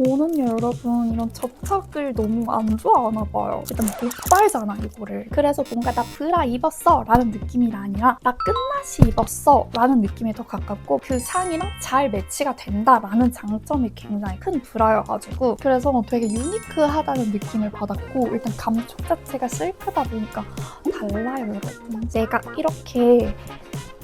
저는요 여러분 이런 접착을 너무 안 좋아하나 봐요. 일단 못 빨잖아 이거를. 그래서 뭔가 나 브라 입었어 라는 느낌이 아니라 나 끝맛이 입었어 라는 느낌에 더 가깝고 그 상이랑 잘 매치가 된다 라는 장점이 굉장히 큰 브라여가지고 그래서 되게 유니크하다는 느낌을 받았고 일단 감촉 자체가 실크다 보니까 달라요 여러분. 내가 이렇게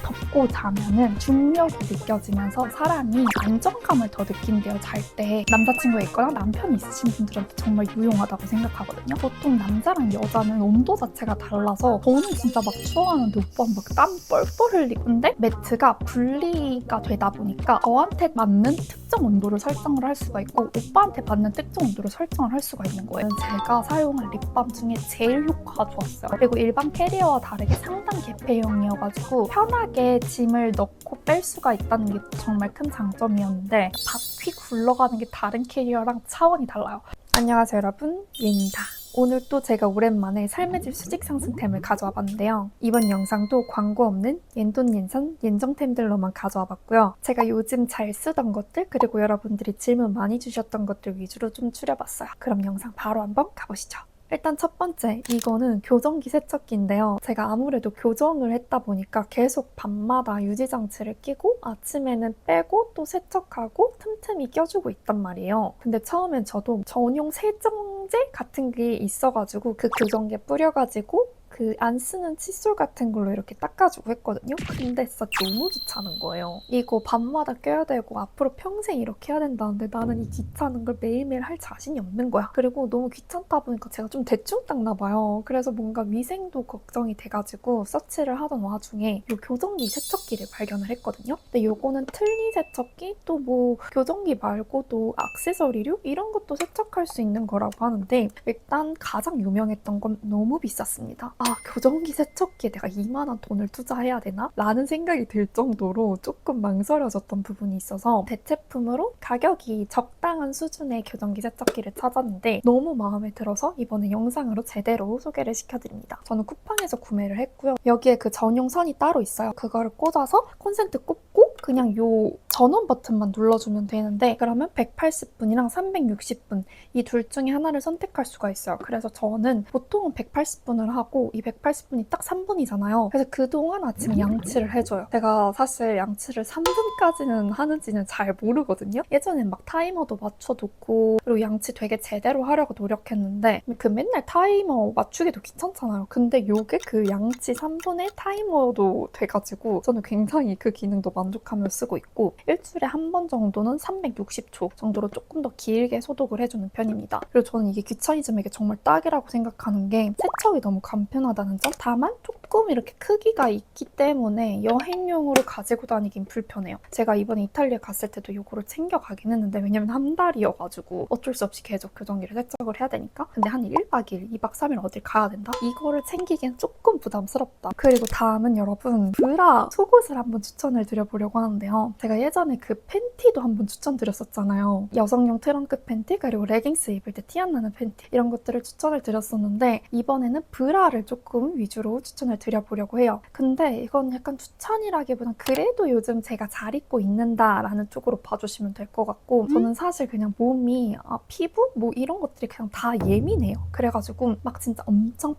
덮고 자면은 중력이 느껴지면서 사람이 안정감을 더 느낀대요, 잘 때. 남자친구가 있거나 남편이 있으신 분들한테 정말 유용하다고 생각하거든요. 보통 남자랑 여자는 온도 자체가 달라서 저는 진짜 막 추워하는데 오빠 막 땀 뻘뻘 흘리고 근데 매트가 분리가 되다 보니까 저한테 맞는 특정 온도를 설정을 할 수가 있고 오빠한테 맞는 특정 온도를 설정을 할 수가 있는 거예요. 제가 사용한 립밤 중에 제일 효과가 좋았어요. 그리고 일반 캐리어와 다르게 상단 개폐형이어가지고 편하게 짐을 넣고 뺄 수가 있다는 게 정말 큰 장점이었는데 바퀴 굴러가는 게 다른 캐리어랑 차원이 달라요. 안녕하세요 여러분, 유입니다. 오늘 또 제가 오랜만에 삶의 질 수직 상승템을 가져와 봤는데요. 이번 영상도 광고 없는 옌돈옌선 옌정템들로만 가져와 봤고요. 제가 요즘 잘 쓰던 것들 그리고 여러분들이 질문 많이 주셨던 것들 위주로 좀 추려봤어요. 그럼 영상 바로 한번 가보시죠. 일단 첫 번째, 이거는 교정기 세척기인데요. 제가 아무래도 교정을 했다 보니까 계속 밤마다 유지장치를 끼고 아침에는 빼고 또 세척하고 틈틈이 껴주고 있단 말이에요. 근데 처음엔 저도 전용 세정제 같은 게 있어가지고 그 교정기에 뿌려가지고 그 안 쓰는 칫솔 같은 걸로 이렇게 닦아주고 했거든요. 근데 진짜 너무 귀찮은 거예요. 이거 밤마다 껴야 되고 앞으로 평생 이렇게 해야 된다는데 나는 이 귀찮은 걸 매일매일 할 자신이 없는 거야. 그리고 너무 귀찮다 보니까 제가 좀 대충 닦나 봐요. 그래서 뭔가 위생도 걱정이 돼가지고 서치를 하던 와중에 이 교정기 세척기를 발견을 했거든요. 근데 요거는 틀니 세척기 또 뭐 교정기 말고도 액세서리류 이런 것도 세척할 수 있는 거라고 하는데 일단 가장 유명했던 건 너무 비쌌습니다. 교정기 세척기에 내가 이만한 돈을 투자해야 되나? 라는 생각이 들 정도로 조금 망설여졌던 부분이 있어서 대체품으로 가격이 적당한 수준의 교정기 세척기를 찾았는데 너무 마음에 들어서 이번에 영상으로 제대로 소개를 시켜드립니다. 저는 쿠팡에서 구매를 했고요. 여기에 그 전용 선이 따로 있어요. 그거를 꽂아서 콘센트 꽂고 그냥 요 전원 버튼만 눌러주면 되는데 그러면 180분이랑 360분 이 둘 중에 하나를 선택할 수가 있어요. 그래서 저는 보통은 180분을 하고 이 180분이 딱 3분이잖아요. 그래서 그동안 아침에 양치를 해줘요. 제가 사실 양치를 3분까지는 하는지는 잘 모르거든요. 예전엔 막 타이머도 맞춰놓고 그리고 양치 되게 제대로 하려고 노력했는데 그 맨날 타이머 맞추기도 귀찮잖아요. 근데 요게 그 양치 3분의 타이머도 돼가지고 저는 굉장히 그 기능도 만족하며 쓰고 있고 일주일에 한 번 정도는 360초 정도로 조금 더 길게 소독을 해주는 편입니다. 그리고 저는 이게 귀차니즘에게 정말 딱이라고 생각하는 게 세척이 너무 간편하다는 점? 다만 조금 이렇게 크기가 있기 때문에 여행용으로 가지고 다니긴 불편해요. 제가 이번에 이탈리아 갔을 때도 이거를 챙겨가긴 했는데 왜냐면 한 달이어가지고 어쩔 수 없이 계속 교정기를 세척을 해야 되니까 근데 한 1박 2일, 2박 3일 어딜 가야 된다? 이거를 챙기기엔 조금 부담스럽다. 그리고 다음은 여러분 브라 속옷을 한번 추천을 드려보려고 하는데요. 제가 예전에 그 팬티도 한번 추천드렸었잖아요. 여성용 트렁크 팬티 그리고 레깅스 입을 때 티 안 나는 팬티 이런 것들을 추천을 드렸었는데 이번에는 브라를 조금 위주로 추천을 드려보려고 해요. 근데 이건 약간 추천이라기보단 그래도 요즘 제가 잘 입고 있는다라는 쪽으로 봐주시면 될 것 같고 저는 사실 그냥 몸이 피부? 뭐 이런 것들이 그냥 다 예민해요. 그래가지고 막 진짜 엄청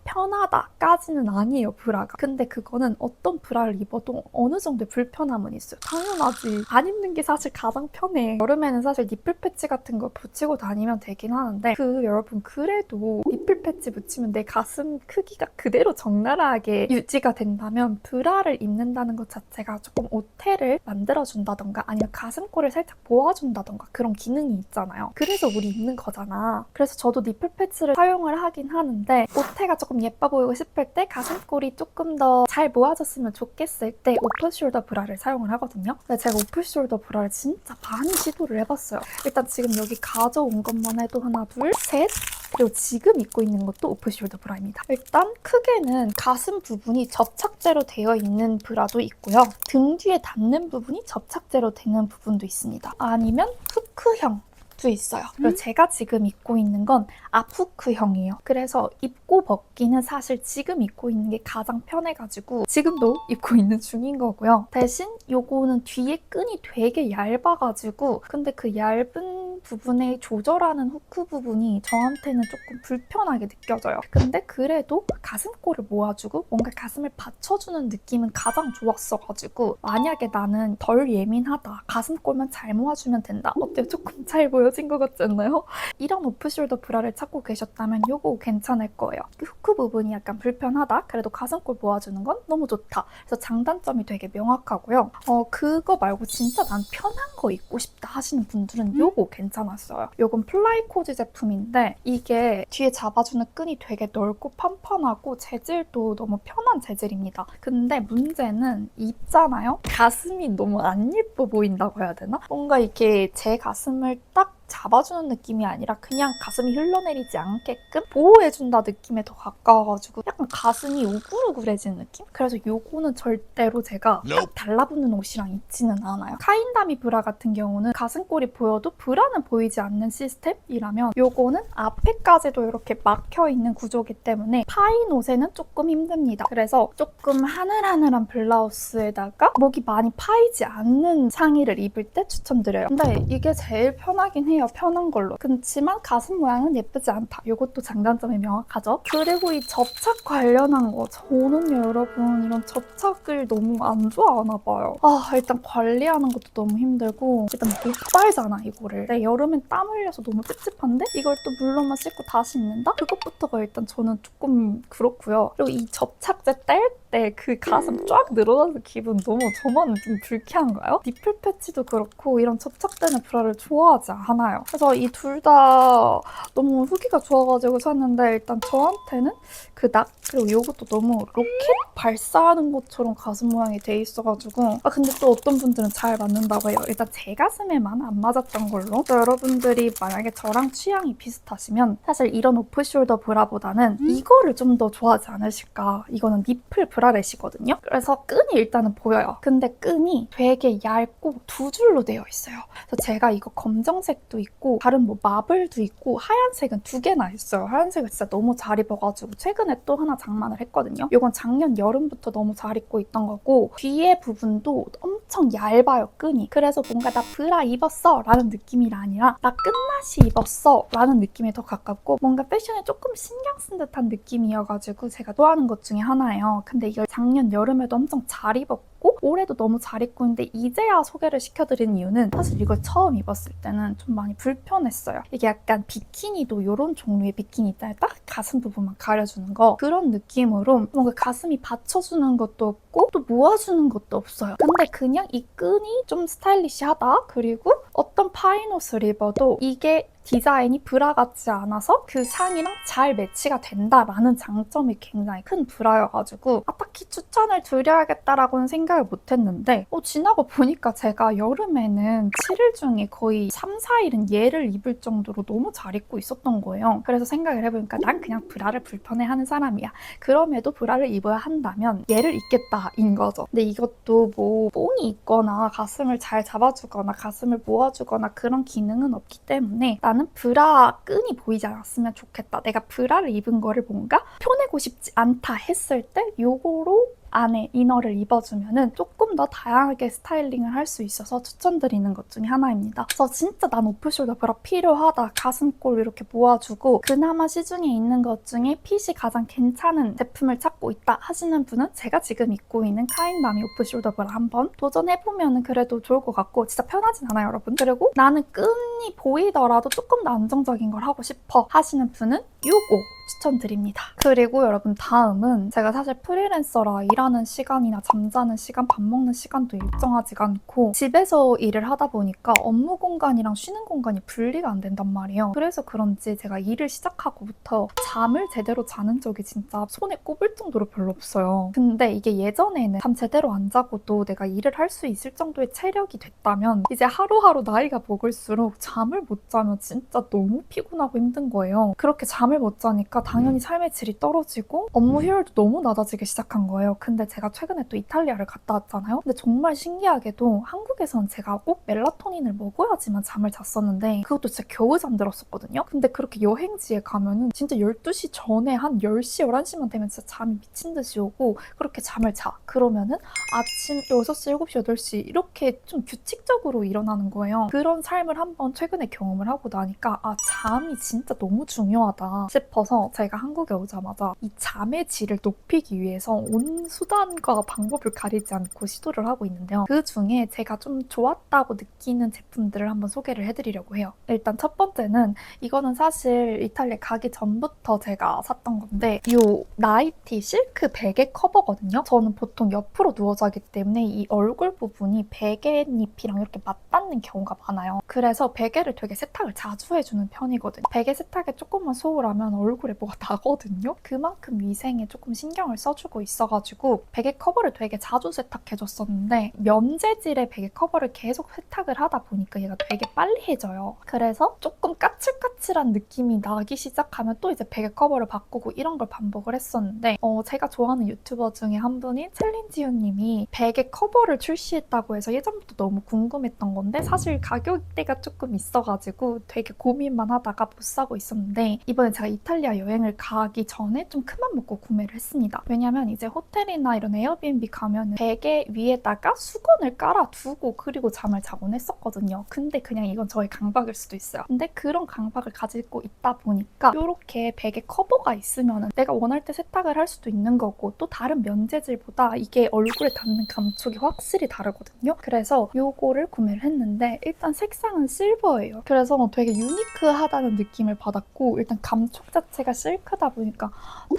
편하다까지는 아니에요 브라가. 근데 그거는 어떤 브라를 입어도 어느 정도의 불편함은 있어요. 당연하지. 안 입는 게 사실 가장 편해. 여름에는 사실 니플 패치 같은 거 붙이고 다니면 되긴 하는데 여러분 그래도 니플 패치 붙이면 내 가슴 크기가 그대로 적나라하게 유지가 된다면 브라를 입는다는 것 자체가 조금 오태를 만들어준다던가 아니면 가슴골을 살짝 모아준다던가 그런 기능이 있잖아요. 그래서 우리 입는 거잖아. 그래서 저도 니플 패치를 사용을 하긴 하는데 오태가 조금 예뻐 보이고 싶을 때 가슴골이 조금 더 잘 모아졌으면 좋겠을 때 오프숄더 브라를 사용을 하거든요. 근데 제가 오프숄더 브라를 진짜 많이 시도를 해봤어요. 일단 지금 여기 가져온 것만 해도 하나, 둘, 셋 그리고 지금 입고 있는 것도 오프숄더 브라입니다. 일단 크게는 가슴 부분이 접착제로 되어 있는 브라도 있고요. 등 뒤에 닿는 부분이 접착제로 되는 부분도 있습니다. 아니면 후크형 도 있어요. 그리고 제가 지금 입고 있는 건 앞후크형이에요. 그래서 입고 벗기는 사실 지금 입고 있는 게 가장 편해가지고 지금도 입고 있는 중인 거고요. 대신 요거는 뒤에 끈이 되게 얇아가지고 근데 그 얇은 부분에 조절하는 후크 부분이 저한테는 조금 불편하게 느껴져요. 근데 그래도 가슴골을 모아주고 뭔가 가슴을 받쳐주는 느낌은 가장 좋았어가지고 만약에 나는 덜 예민하다, 가슴골만 잘 모아주면 된다. 어때요? 조금 잘 보여진 것 같지 않나요? 이런 오프숄더 브라를 찾고 계셨다면 이거 괜찮을 거예요. 그 후크 부분이 약간 불편하다? 그래도 가슴골 모아주는 건 너무 좋다. 그래서 장단점이 되게 명확하고요. 그거 말고 진짜 난 편한 거 입고 싶다 하시는 분들은 이거 괜찮았어요. 이건 플라이코즈 제품인데 이게 뒤에 잡아주는 끈이 되게 넓고 판판하고 재질도 너무 편한 재질입니다. 근데 문제는 입잖아요? 가슴이 너무 안 예뻐 보인다고 해야 되나? 뭔가 이렇게 제 가슴을 딱 잡아주는 느낌이 아니라 그냥 가슴이 흘러내리지 않게끔 보호해준다 느낌에 더 가까워가지고 약간 가슴이 우글우글해지는 느낌? 그래서 요거는 절대로 제가 딱 달라붙는 옷이랑 입지는 않아요. 카인다미 브라 같은 경우는 가슴골이 보여도 브라는 보이지 않는 시스템이라면 요거는 앞에까지도 이렇게 막혀있는 구조이기 때문에 파인 옷에는 조금 힘듭니다. 그래서 조금 하늘하늘한 블라우스에다가 목이 많이 파이지 않는 상의를 입을 때 추천드려요. 근데 이게 제일 편하긴 해요. 편한 걸로. 그렇지만 가슴 모양은 예쁘지 않다. 이것도 장단점이 명확하죠. 그리고 이 접착 관련한 거 저는요 여러분 이런 접착을 너무 안 좋아하나 봐요. 일단 관리하는 것도 너무 힘들고 일단 못 빨잖아 이거를. 근데 여름엔 땀 흘려서 너무 찝찝한데 이걸 또 물로만 씻고 다시 입는다? 그것부터가 일단 저는 조금 그렇고요. 그리고 이 접착제 뗄 때 그 가슴 쫙 늘어나는 기분 너무 저만 좀 불쾌한가요? 니플 패치도 그렇고 이런 접착되는 브라를 좋아하지 않아요. 그래서 이 둘 다 너무 후기가 좋아가지고 샀는데 일단 저한테는 그닥 그리고 이것도 너무 로켓 발사하는 것처럼 가슴 모양이 돼 있어가지고 근데 또 어떤 분들은 잘 맞는다고 해요. 일단 제 가슴에만 안 맞았던 걸로. 여러분들이 만약에 저랑 취향이 비슷하시면 사실 이런 오프숄더 브라보다는 이거를 좀 더 좋아하지 않으실까. 이거는 니플 브라렛이거든요. 그래서 끈이 일단은 보여요. 근데 끈이 되게 얇고 두 줄로 되어 있어요. 그래서 제가 이거 검정색도 있고 다른 뭐 마블도 있고 하얀색은 두 개나 있어요. 하얀색을 진짜 너무 잘 입어가지고 최근에 또 하나 장만을 했거든요. 이건 작년 여름부터 너무 잘 입고 있던 거고 뒤에 부분도 엄청 얇아요, 끈이. 그래서 뭔가 나 브라 입었어 라는 느낌이 아니라 나 끝맛이 입었어 라는 느낌에 더 가깝고 뭔가 패션에 조금 신경 쓴 듯한 느낌이어가지고 제가 좋아하는 것 중에 하나예요. 근데 이걸 작년 여름에도 엄청 잘 입었고 올해도 너무 잘 입고 있는데 이제야 소개를 시켜드린 이유는 사실 이걸 처음 입었을 때는 좀 많이 불편했어요. 이게 약간 비키니도 이런 종류의 비키니 있잖아요. 딱 가슴 부분만 가려주는 거 그런 느낌으로 뭔가 가슴이 받쳐주는 것도 없고 또 모아주는 것도 없어요. 근데 그냥 이 끈이 좀 스타일리시하다. 그리고 어떤 파인 옷을 입어도 이게 디자인이 브라 같지 않아서 그 상이랑 잘 매치가 된다라는 장점이 굉장히 큰 브라여가지고 딱히 추천을 드려야겠다라고는 생각을 못했는데 지나고 보니까 제가 여름에는 7일 중에 거의 3, 4일은 얘를 입을 정도로 너무 잘 입고 있었던 거예요. 그래서 생각을 해보니까 난 그냥 브라를 불편해하는 사람이야. 그럼에도 브라를 입어야 한다면 얘를 입겠다인 거죠. 근데 이것도 뭐 뽕이 있거나 가슴을 잘 잡아주거나 가슴을 모아주거나 그런 기능은 없기 때문에 나는 브라 끈이 보이지 않았으면 좋겠다. 내가 브라를 입은 거를 뭔가 펴내고 싶지 않다 했을 때 요거로 안에 이너를 입어주면은 조금 더 다양하게 스타일링을 할 수 있어서 추천드리는 것 중에 하나입니다. 그래서 진짜 난 오프숄더 브라 필요하다. 가슴골 이렇게 모아주고 그나마 시중에 있는 것 중에 핏이 가장 괜찮은 제품을 찾고 있다 하시는 분은 제가 지금 입고 있는 카인다미 오프숄더 브라 한번 도전해보면 그래도 좋을 것 같고 진짜 편하진 않아요, 여러분. 그리고 나는 끈이 보이더라도 조금 더 안정적인 걸 하고 싶어 하시는 분은 요거 추천드립니다. 그리고 여러분 다음은 제가 사실 프리랜서라 일하는 시간이나 잠자는 시간, 밥 먹는 시간도 일정하지가 않고 집에서 일을 하다 보니까 업무 공간이랑 쉬는 공간이 분리가 안 된단 말이에요. 그래서 그런지 제가 일을 시작하고부터 잠을 제대로 자는 적이 진짜 손에 꼽을 정도로 별로 없어요. 근데 이게 예전에는 잠 제대로 안 자고도 내가 일을 할 수 있을 정도의 체력이 됐다면 이제 하루하루 나이가 먹을수록 잠을 못 자면 진짜 너무 피곤하고 힘든 거예요. 그렇게 잠을 잠을 못 자니까 당연히 삶의 질이 떨어지고 업무 효율도 너무 낮아지기 시작한 거예요. 근데 제가 최근에 또 이탈리아를 갔다 왔잖아요. 근데 정말 신기하게도 한국에선 제가 꼭 멜라토닌을 먹어야지만 잠을 잤었는데 그것도 진짜 겨우 잠들었었거든요. 근데 그렇게 여행지에 가면은 진짜 12시 전에 한 10시, 11시만 되면 진짜 잠이 미친 듯이 오고 그렇게 잠을 자. 그러면은 아침 6시, 7시, 8시 이렇게 좀 규칙적으로 일어나는 거예요. 그런 삶을 한번 최근에 경험을 하고 나니까 잠이 진짜 너무 중요하다 싶어서 제가 한국에 오자마자 이 잠의 질을 높이기 위해서 온 수단과 방법을 가리지 않고 시도를 하고 있는데요. 그 중에 제가 좀 좋았다고 느끼는 제품들을 한번 소개를 해드리려고 해요. 일단 첫 번째는 이거는 사실 이탈리아 가기 전부터 제가 샀던 건데 이 나이티 실크 베개 커버거든요. 저는 보통 옆으로 누워 자기 때문에 이 얼굴 부분이 베갯잎이랑 이렇게 맞닿는 경우가 많아요. 그래서 베개를 되게 세탁을 자주 해주는 편이거든요. 베개 세탁에 조금만 소홀하면 얼굴에 뭐가 나거든요. 그만큼 위생에 조금 신경을 써주고 있어가지고 베개 커버를 되게 자주 세탁해줬었는데 면재질의 베개 커버를 계속 세탁을 하다 보니까 얘가 되게 빨리 해져요. 그래서 조금 까칠까칠한 느낌이 나기 시작하면 또 이제 베개 커버를 바꾸고 이런 걸 반복을 했었는데 제가 좋아하는 유튜버 중에 한 분인 챌린지유님이 베개 커버를 출시했다고 해서 예전부터 너무 궁금했던 건데 사실 가격대가 조금 있어가지고 되게 고민만 하다가 못 사고 있었는데 이번에 제가 이탈리아 여행을 가기 전에 좀 큰맘 먹고 구매를 했습니다. 왜냐면 이제 호텔이나 이런 에어비앤비 가면 베개 위에다가 수건을 깔아두고 그리고 잠을 자곤 했었거든요. 근데 그냥 이건 저의 강박일 수도 있어요. 근데 그런 강박을 가지고 있다 보니까 이렇게 베개 커버가 있으면 내가 원할 때 세탁을 할 수도 있는 거고 또 다른 면재질보다 이게 얼굴에 닿는 감촉이 확실히 다르거든요. 그래서 요거를 구매를 했는데 일단 색상은 실버예요. 그래서 되게 유니크하다는 느낌을 받았고 일단 감촉 자체가 실크다 보니까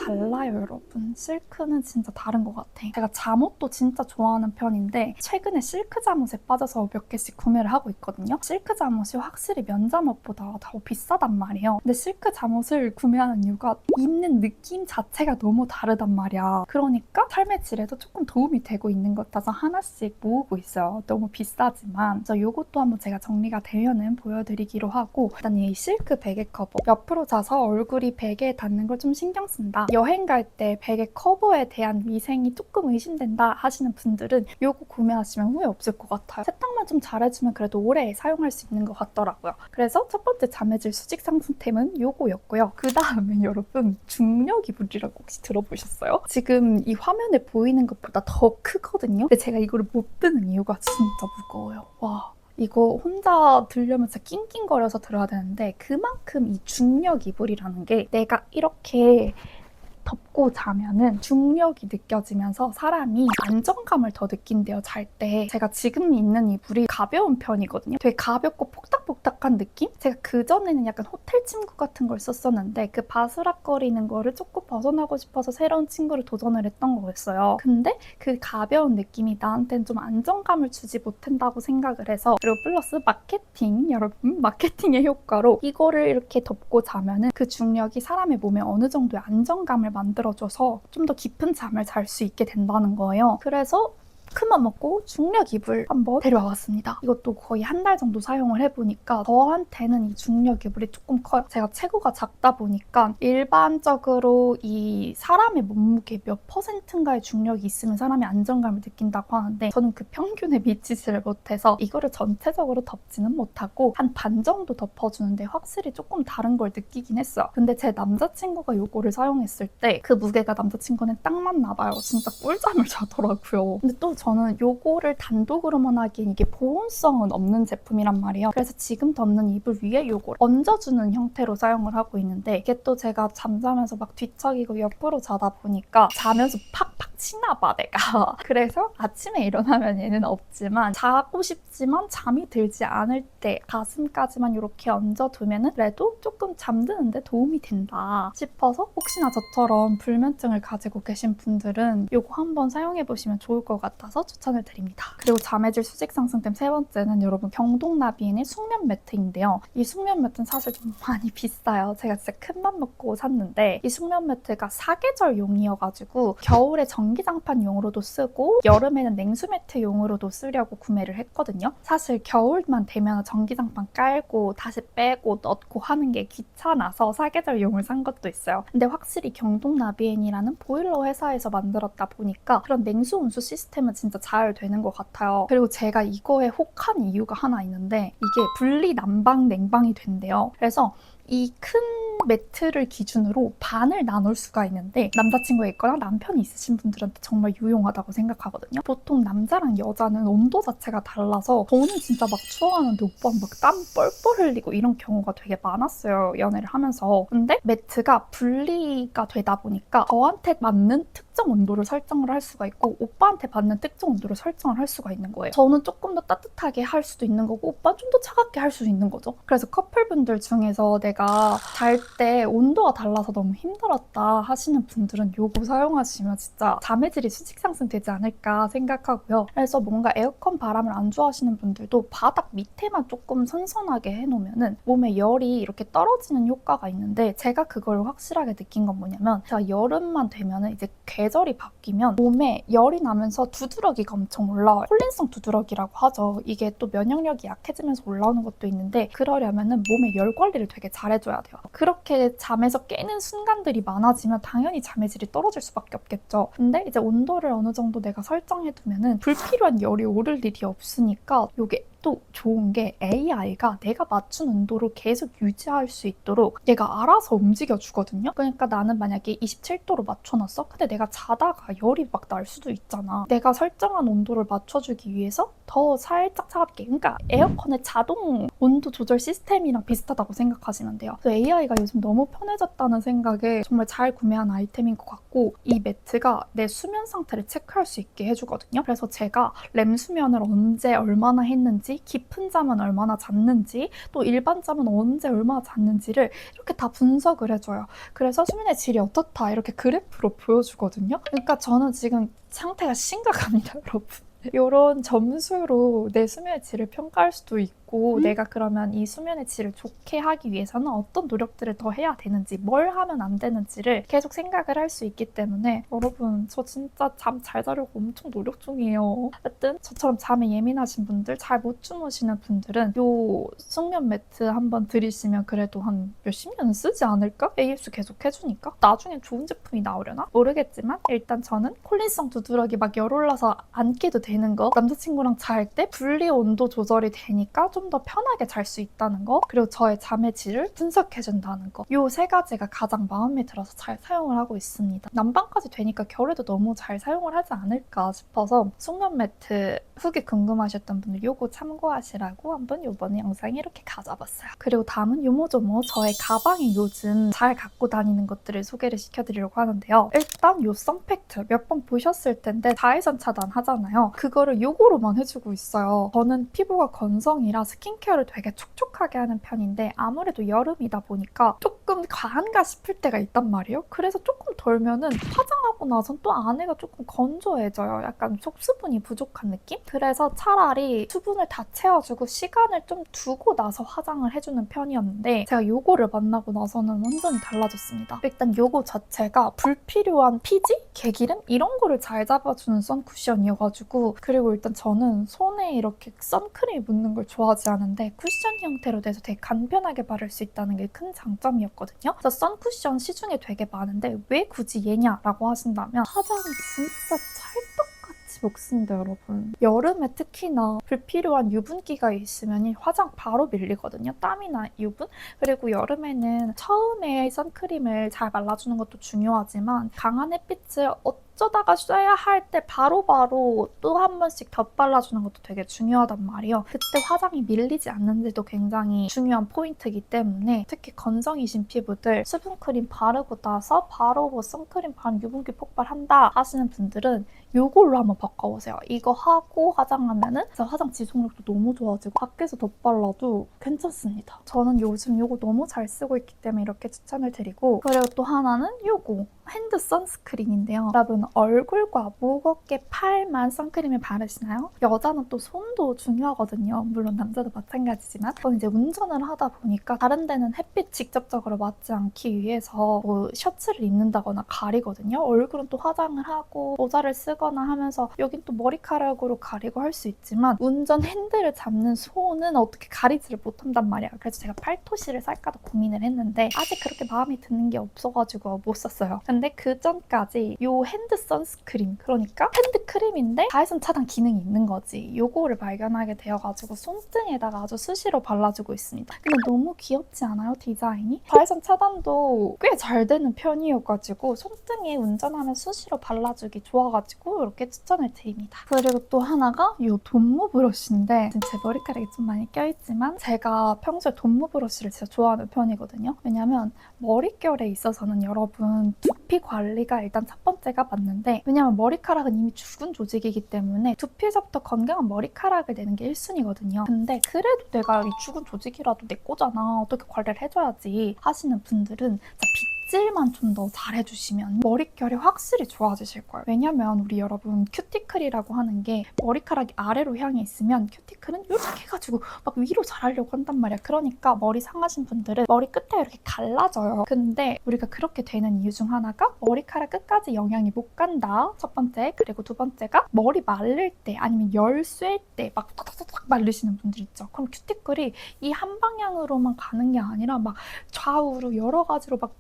달라요, 여러분. 실크는 진짜 다른 것 같아. 제가 잠옷도 진짜 좋아하는 편인데 최근에 실크 잠옷에 빠져서 몇 개씩 구매를 하고 있거든요. 실크 잠옷이 확실히 면 잠옷보다 더 비싸단 말이에요. 근데 실크 잠옷을 구매하는 이유가 입는 느낌 자체가 너무 다르단 말이야. 그러니까 삶의 질에도 조금 도움이 되고 있는 것 같아서 하나씩 모으고 있어요. 너무 비싸지만 그래서 요것도 한번 제가 정리가 되면은 보여드리기로 하고 일단 이 실크 베개 커버 옆으로 자서 얼굴이 베개에 닿는 걸 좀 신경 쓴다. 여행 갈 때 베개 커버에 대한 위생이 조금 의심된다 하시는 분들은 요거 구매하시면 후회 없을 것 같아요. 세탁만 좀 잘해주면 그래도 오래 사용할 수 있는 것 같더라고요. 그래서 첫 번째 잠의 질 수직 상승템은 요거였고요. 그 다음에 여러분 중력 이불이라고 혹시 들어보셨어요? 지금 이 화면에 보이는 것보다 더 크거든요. 근데 제가 이거를 못 드는 이유가 진짜 무거워요. 와. 이거 혼자 들려면 진짜 낑낑거려서 들어야 되는데 그만큼 이 중력 이불이라는 게 내가 이렇게 덮고 자면은 중력이 느껴지면서 사람이 안정감을 더 느낀대요, 잘 때. 제가 지금 있는 이불이 가벼운 편이거든요. 되게 가볍고 폭닥폭닥한 느낌? 제가 그전에는 약간 호텔 침구 같은 걸 썼었는데 그 바스락거리는 거를 조금 벗어나고 싶어서 새로운 침구를 도전을 했던 거였어요. 근데 그 가벼운 느낌이 나한테는 좀 안정감을 주지 못한다고 생각을 해서 그리고 플러스 마케팅, 여러분 마케팅의 효과로 이거를 이렇게 덮고 자면은 그 중력이 사람의 몸에 어느 정도의 안정감을 만들어줘서 좀 더 깊은 잠을 잘 수 있게 된다는 거예요. 그래서 큰맘 먹고 중력 이불 한번 데려와봤습니다. 이것도 거의 한 달 정도 사용을 해보니까 저한테는 이 중력 이불이 조금 커요. 제가 체구가 작다 보니까 일반적으로 이 사람의 몸무게 몇 %인가의 중력이 있으면 사람이 안정감을 느낀다고 하는데 저는 그 평균에 미치지를 못해서 이거를 전체적으로 덮지는 못하고 한 반 정도 덮어주는데 확실히 조금 다른 걸 느끼긴 했어요. 근데 제 남자친구가 이거를 사용했을 때 그 무게가 남자친구는 딱 맞나 봐요. 진짜 꿀잠을 자더라고요. 근데 또 저는 요거를 단독으로만 하기엔 이게 보온성은 없는 제품이란 말이에요. 그래서 지금 덮는 이불 위에 요걸 얹어주는 형태로 사용을 하고 있는데 이게 또 제가 잠자면서 막 뒤척이고 옆으로 자다 보니까 자면서 팍팍 치나 봐 내가. 그래서 아침에 일어나면 얘는 없지만 자고 싶지만 잠이 들지 않을 때 가슴까지만 이렇게 얹어두면은 그래도 조금 잠드는데 도움이 된다 싶어서 혹시나 저처럼 불면증을 가지고 계신 분들은 요거 한번 사용해보시면 좋을 것 같아서 있어서 추천을 드립니다. 그리고 잠해질 수직 상승템 세 번째는 여러분 경동나비엔의 숙면 매트인데요. 이 숙면 매트는 사실 좀 많이 비싸요. 제가 진짜 큰맘 먹고 샀는데 이 숙면 매트가 사계절용이어가지고 겨울에 전기장판용으로도 쓰고 여름에는 냉수 매트용으로도 쓰려고 구매를 했거든요. 사실 겨울만 되면 전기장판 깔고 다시 빼고 넣고 하는 게 귀찮아서 사계절용을 산 것도 있어요. 근데 확실히 경동나비엔이라는 보일러 회사에서 만들었다 보니까 그런 냉수 온수 시스템은 진짜 잘 되는 것 같아요. 그리고 제가 이거에 혹한 이유가 하나 있는데 이게 분리 난방 냉방이 된대요. 그래서 이 큰 매트를 기준으로 반을 나눌 수가 있는데 남자친구가 있거나 남편이 있으신 분들한테 정말 유용하다고 생각하거든요. 보통 남자랑 여자는 온도 자체가 달라서 저는 진짜 막 추워하는데 오빠는 막 땀 뻘뻘 흘리고 이런 경우가 되게 많았어요. 연애를 하면서. 근데 매트가 분리가 되다 보니까 저한테 맞는 특정 온도를 설정을 할 수가 있고 오빠한테 맞는 특정 온도를 설정을 할 수가 있는 거예요. 저는 조금 더 따뜻하게 할 수도 있는 거고 오빠는 좀 더 차갑게 할 수도 있는 거죠. 그래서 커플분들 중에서 내가 잘 때 온도가 달라서 너무 힘들었다 하시는 분들은 요거 사용하시면 진짜 잠의 질이 수직 상승되지 않을까 생각하고요. 그래서 뭔가 에어컨 바람을 안 좋아하시는 분들도 바닥 밑에만 조금 선선하게 해놓으면 몸에 열이 이렇게 떨어지는 효과가 있는데 제가 그걸 확실하게 느낀 건 뭐냐면 제가 여름만 되면 이제 계절이 바뀌면 몸에 열이 나면서 두드러기가 엄청 올라와요. 콜린성 두드러기라고 하죠. 이게 또 면역력이 약해지면서 올라오는 것도 있는데 그러려면 몸에 열 관리를 되게 잘해줘야 돼요. 그렇게 잠에서 깨는 순간들이 많아지면 당연히 잠의 질이 떨어질 수밖에 없겠죠. 근데 이제 온도를 어느 정도 내가 설정해두면 불필요한 열이 오를 일이 없으니까 이게 또 좋은 게 AI가 내가 맞춘 온도를 계속 유지할 수 있도록 얘가 알아서 움직여주거든요. 그러니까 나는 만약에 27도로 맞춰놨어? 근데 내가 자다가 열이 막 날 수도 있잖아. 내가 설정한 온도를 맞춰주기 위해서 더 살짝 차갑게, 그러니까 에어컨의 자동 온도 조절 시스템이랑 비슷하다고 생각하시면 돼요. 그래서 AI가 요즘 너무 편해졌다는 생각에 정말 잘 구매한 아이템인 것 같고 이 매트가 내 수면 상태를 체크할 수 있게 해주거든요. 그래서 제가 렘 수면을 언제 얼마나 했는지, 깊은 잠은 얼마나 잤는지, 또 일반 잠은 언제 얼마나 잤는지를 이렇게 다 분석을 해줘요. 그래서 수면의 질이 어떻다 이렇게 그래프로 보여주거든요. 그러니까 저는 지금 상태가 심각합니다, 여러분. 이런 점수로 내 수면의 질을 평가할 수도 있고 내가 그러면 이 수면의 질을 좋게 하기 위해서는 어떤 노력들을 더 해야 되는지 뭘 하면 안 되는지를 계속 생각을 할 수 있기 때문에 여러분 저 진짜 잠 잘 자려고 엄청 노력 중이에요. 하여튼 저처럼 잠에 예민하신 분들, 잘 못 주무시는 분들은 요 숙면 매트 한번 들이시면 그래도 한 몇십 년 쓰지 않을까? AS 계속 해주니까 나중에 좋은 제품이 나오려나? 모르겠지만 일단 저는 콜린성 두드러기 막 열 올라서 안 깨도 되는 거, 남자친구랑 잘 때 분리 온도 조절이 되니까 좀 더 편하게 잘 수 있다는 거, 그리고 저의 잠의 질을 분석해준다는 거, 요 세 가지가 가장 마음에 들어서 잘 사용을 하고 있습니다. 난방까지 되니까 겨울에도 너무 잘 사용을 하지 않을까 싶어서 숙면 매트 후기 궁금하셨던 분들 요거 참고하시라고 한번 요번에 영상에 이렇게 가져봤어요. 그리고 다음은 요모조모 저의 가방에 요즘 잘 갖고 다니는 것들을 소개를 시켜드리려고 하는데요. 일단 요 선팩트 몇 번 보셨을 텐데 자외선 차단 하잖아요. 그거를 요거로만 해주고 있어요. 저는 피부가 건성이라 스킨케어를 되게 촉촉하게 하는 편인데 아무래도 여름이다 보니까 조금 과한가 싶을 때가 있단 말이에요. 그래서 조금 덜면은 화장하고 나선 또 안에가 조금 건조해져요. 약간 속수분이 부족한 느낌? 그래서 차라리 수분을 다 채워주고 시간을 좀 두고 나서 화장을 해주는 편이었는데 제가 요거를 만나고 나서는 완전히 달라졌습니다. 일단 요거 자체가 불필요한 피지? 개기름? 이런 거를 잘 잡아주는 선쿠션이어가지고, 그리고 일단 저는 손에 이렇게 선크림 묻는 걸 좋아하지 않은데 쿠션 형태로 돼서 되게 간편하게 바를 수 있다는 게 큰 장점이었거든요. 그래서 선쿠션 시중에 되게 많은데 왜 굳이 얘냐라고 하신다면 화장이 진짜 찰떡같이 먹습니다, 여러분. 여름에 특히나 불필요한 유분기가 있으면 화장 바로 밀리거든요. 땀이나 유분. 그리고 여름에는 처음에 선크림을 잘 발라주는 것도 중요하지만 강한 햇빛을 어쩌다가 써야 할 때 바로바로 또 한 번씩 덧발라주는 것도 되게 중요하단 말이에요. 그때 화장이 밀리지 않는지도 굉장히 중요한 포인트이기 때문에 특히 건성이신 피부들 수분크림 바르고 나서 바로 뭐 선크림 바르면 유분기 폭발한다 하시는 분들은 이걸로 한번 바꿔보세요. 이거 하고 화장하면은 진짜 화장 지속력도 너무 좋아지고 밖에서 덧발라도 괜찮습니다. 저는 요즘 이거 너무 잘 쓰고 있기 때문에 이렇게 추천을 드리고, 그리고 또 하나는 이거 핸드 선스크린인데요. 여러분 여러분 얼굴과 목, 어깨, 팔만 선크림을 바르시나요? 여자는 또 손도 중요하거든요. 물론 남자도 마찬가지지만 저는 이제 운전을 하다 보니까 다른 데는 햇빛 직접적으로 맞지 않기 위해서 뭐 셔츠를 입는다거나 가리거든요. 얼굴은 또 화장을 하고 모자를 쓰거나 하면서 여긴 또 머리카락으로 가리고 할 수 있지만 운전 핸들을 잡는 손은 어떻게 가리지를 못한단 말이야. 그래서 제가 팔토시를 살까도 고민을 했는데 아직 그렇게 마음에 드는 게 없어가지고 못 샀어요. 근데 그 전까지 요 핸드 선스크림, 그러니까 핸드크림인데 자외선 차단 기능이 있는 거지. 요거를 발견하게 되어가지고 손등에다가 아주 수시로 발라주고 있습니다. 근데 너무 귀엽지 않아요? 디자인이? 자외선 차단도 꽤 잘 되는 편이어가지고 손등에 운전하면 수시로 발라주기 좋아가지고 이렇게 추천을 드립니다. 그리고 또 하나가 이 돈모 브러쉬인데 지금 제 머리카락이 좀 많이 껴있지만 제가 평소에 돈모 브러쉬를 진짜 좋아하는 편이거든요. 왜냐면 머릿결에 있어서는 여러분 두피 관리가 일단 첫 번째가 맞는데, 왜냐면 머리카락은 이미 죽은 조직이기 때문에 두피에서부터 건강한 머리카락을 내는 게 1순위거든요. 근데 그래도 내가 이 죽은 조직이라도 내 거잖아, 어떻게 관리를 해줘야지 하시는 분들은 빗질만 좀 더 잘해주시면 머릿결이 확실히 좋아지실 거예요. 왜냐면 우리 여러분 큐티클이라고 하는 게 머리카락이 아래로 향해 있으면 큐티클은 이렇게 해가지고 막 위로 자라려고 한단 말이야. 그러니까 머리 상하신 분들은 머리 끝에 이렇게 갈라져요. 근데 우리가 그렇게 되는 이유 중 하나가 머리카락 끝까지 영양이 못 간다, 첫 번째. 그리고 두 번째가 머리 말릴 때 아니면 열 쐴 때 막 탁탁탁 말리시는 분들 있죠. 그럼 큐티클이 이 한 방향으로만 가는 게 아니라 막 좌우로 여러 가지로 막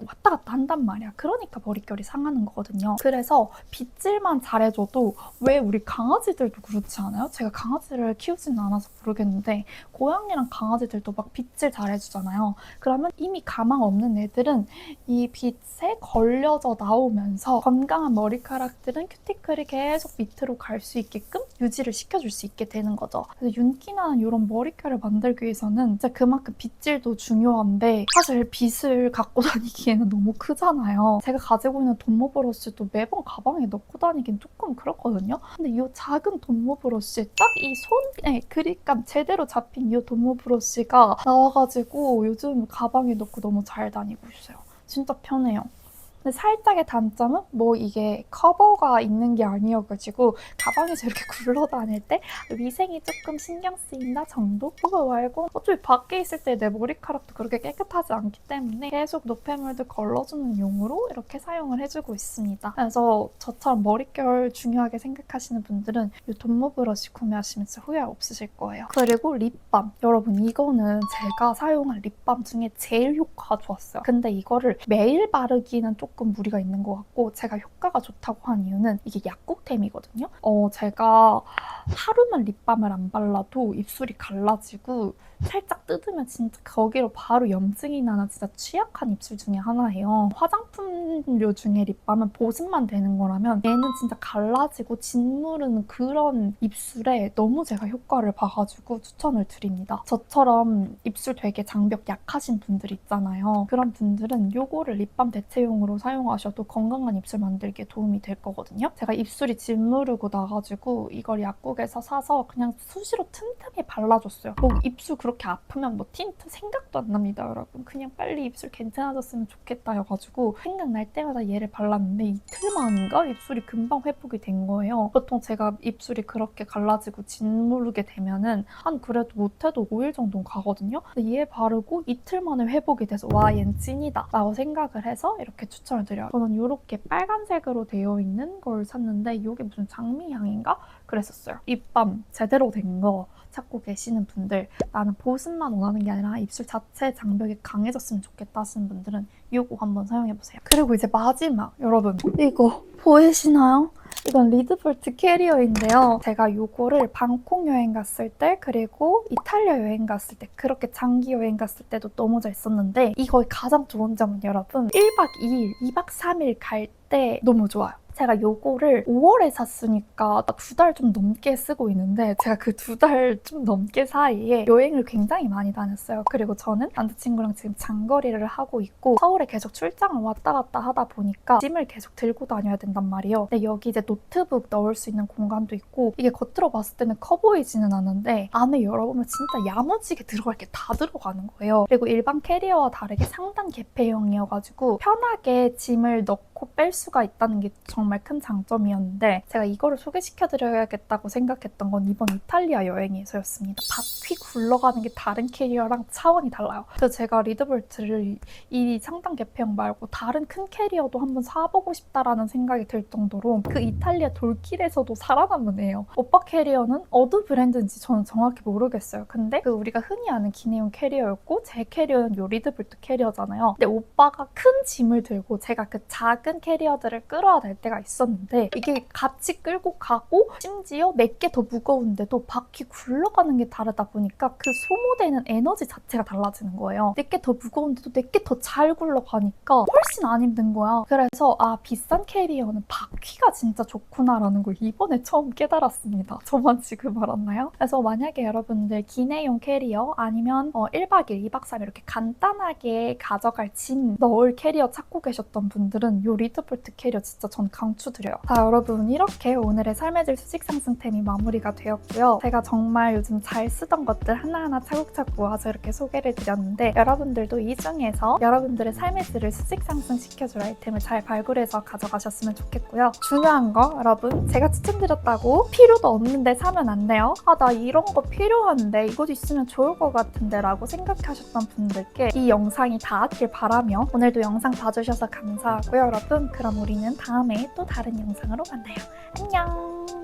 왔다 갔다 한단 말이야. 그러니까 머릿결이 상하는 거거든요. 그래서 빗질만 잘해줘도, 왜 우리 강아지들도 그렇지 않아요? 제가 강아지를 키우지는 않아서 모르겠는데 고양이랑 강아지들도 막 빗질 잘해주잖아요. 그러면 이미 가망 없는 애들은 이 빗에 걸려져 나오면서 건강한 머리카락들은 큐티클이 계속 밑으로 갈 수 있게끔 유지를 시켜줄 수 있게 되는 거죠. 그래서 윤기나는 이런 머릿결을 만들기 위해서는 진짜 그만큼 빗질도 중요한데, 사실 빗을 갖고 다니기에는 너무 크잖아요. 제가 가지고 있는 돈모 브러쉬도 매번 가방에 넣고 다니긴 조금 그렇거든요. 근데 이 작은 돈모 브러쉬, 딱 이 손에 그립감 제대로 잡힌 이 돈모 브러쉬가 나와가지고 요즘 가방에 넣고 너무 잘 다니고 있어요. 진짜 편해요. 근데 살짝의 단점은 뭐 이게 커버가 있는 게 아니어가지고 가방에서 이렇게 굴러다닐 때 위생이 조금 신경 쓰인다 정도? 그거 말고 어차피 밖에 있을 때 내 머리카락도 그렇게 깨끗하지 않기 때문에 계속 노폐물들 걸러주는 용으로 이렇게 사용을 해주고 있습니다. 그래서 저처럼 머릿결 중요하게 생각하시는 분들은 이 돈모 브러쉬 구매하시면 진짜 후회 없으실 거예요. 그리고 립밤. 여러분 이거는 제가 사용한 립밤 중에 제일 효과가 좋았어요. 근데 이거를 매일 바르기는 조금 무리가 있는 것 같고, 제가 효과가 좋다고 한 이유는 이게 약국템이거든요. 제가 하루만 립밤을 안 발라도 입술이 갈라지고 살짝 뜯으면 진짜 거기로 바로 염증이 나는 진짜 취약한 입술 중에 하나예요. 화장품류 중에 립밤은 보습만 되는 거라면 얘는 진짜 갈라지고 짓누르는 그런 입술에 너무 제가 효과를 봐가지고 추천을 드립니다. 저처럼 입술 되게 장벽 약하신 분들 있잖아요. 그런 분들은 요거를 립밤 대체용으로 사용하셔도 건강한 입술 만들기에 도움이 될 거거든요. 제가 입술이 짓누르고 나가지고 이걸 약국에서 사서 그냥 수시로 틈틈이 발라줬어요. 뭐 입술 그렇게 아프면 뭐 틴트 생각도 안 납니다, 여러분. 그냥 빨리 입술 괜찮아졌으면 좋겠다 해가지고 생각날 때마다 얘를 발랐는데 이틀 만인가 입술이 금방 회복이 된 거예요. 보통 제가 입술이 그렇게 갈라지고 짓누르게 되면은 한 그래도 못해도 5일 정도는 가거든요. 근데 얘 바르고 이틀 만에 회복이 돼서 와, 얜 찐이다 라고 생각을 해서 이렇게 추천을 드려요. 저는 이렇게 빨간색으로 되어 있는 걸 샀는데 이게 무슨 장미향인가? 그랬었어요. 립밤 제대로 된 거 찾고 계시는 분들, 나는 보습만 원하는 게 아니라 입술 자체 장벽이 강해졌으면 좋겠다 하시는 분들은 이거 한번 사용해보세요. 그리고 이제 마지막, 여러분 이거 보이시나요? 이건 리드볼트 캐리어인데요. 제가 이거를 방콕 여행 갔을 때, 그리고 이탈리아 여행 갔을 때, 그렇게 장기 여행 갔을 때도 너무 잘 썼는데, 이거의 가장 좋은 점은 여러분 1박 2일, 2박 3일 갈 때 너무 좋아요. 제가 요거를 5월에 샀으니까 2달 좀 넘게 쓰고 있는데, 제가 그 2달 좀 넘게 사이에 여행을 굉장히 많이 다녔어요. 그리고 저는 남자친구랑 지금 장거리를 하고 있고 서울에 계속 출장을 왔다 갔다 하다 보니까 짐을 계속 들고 다녀야 된단 말이에요. 근데 여기 이제 노트북 넣을 수 있는 공간도 있고, 이게 겉으로 봤을 때는 커 보이지는 않은데 안에 열어보면 진짜 야무지게 들어갈 게 다 들어가는 거예요. 그리고 일반 캐리어와 다르게 상단 개폐형이어가지고 편하게 짐을 넣고 뺄 수가 있다는 게 정말 정말 큰 장점이었는데 제가 이거를 소개시켜드려야겠다고 생각했던 건 이번 이탈리아 여행에서였습니다. 바퀴 굴러가는 게 다른 캐리어랑 차원이 달라요. 그래서 제가 리드볼트를 이 상단 개폐형 말고 다른 큰 캐리어도 한번 사보고 싶다라는 생각이 들 정도로 그 이탈리아 돌길에서도 살아남은 애예요. 오빠 캐리어는 어느 브랜드인지 저는 정확히 모르겠어요. 근데 그 우리가 흔히 아는 기내용 캐리어였고 제 캐리어는 요 리드볼트 캐리어잖아요. 근데 오빠가 큰 짐을 들고 제가 그 작은 캐리어들을 끌어야 될 때가 있었는데 이게 같이 끌고 가고 심지어 내게 더 무거운데도 바퀴 굴러가는 게 다르다 보니까 그 소모되는 에너지 자체가 달라지는 거예요. 내게 더 무거운데도 내게 더 잘 굴러가니까 훨씬 안 힘든 거야. 그래서 비싼 캐리어는 바퀴가 진짜 좋구나라는 걸 이번에 처음 깨달았습니다. 저만 지금 알았나요? 그래서 만약에 여러분들 기내용 캐리어 아니면 1박 2일, 2박 3일 이렇게 간단하게 가져갈 짐 넣을 캐리어 찾고 계셨던 분들은 이 리드볼트 캐리어 진짜 전 강추드려요. 자, 여러분 이렇게 오늘의 삶의 질 수직 상승템이 마무리가 되었고요. 제가 정말 요즘 잘 쓰던 것들 하나하나 차곡차곡 모아서 이렇게 소개를 드렸는데 여러분들도 이 중에서 여러분들의 삶의 질을 수직 상승시켜줄 아이템을 잘 발굴해서 가져가셨으면 좋겠고요. 중요한 거 여러분 제가 추천드렸다고 필요도 없는데 사면 안 돼요. 나 이런 거 필요한데 이거 있으면 좋을 것 같은데 라고 생각하셨던 분들께 이 영상이 닿았길 바라며 오늘도 영상 봐주셔서 감사하고요. 여러분 그럼 우리는 다음에 또 다른 영상으로 만나요. 안녕.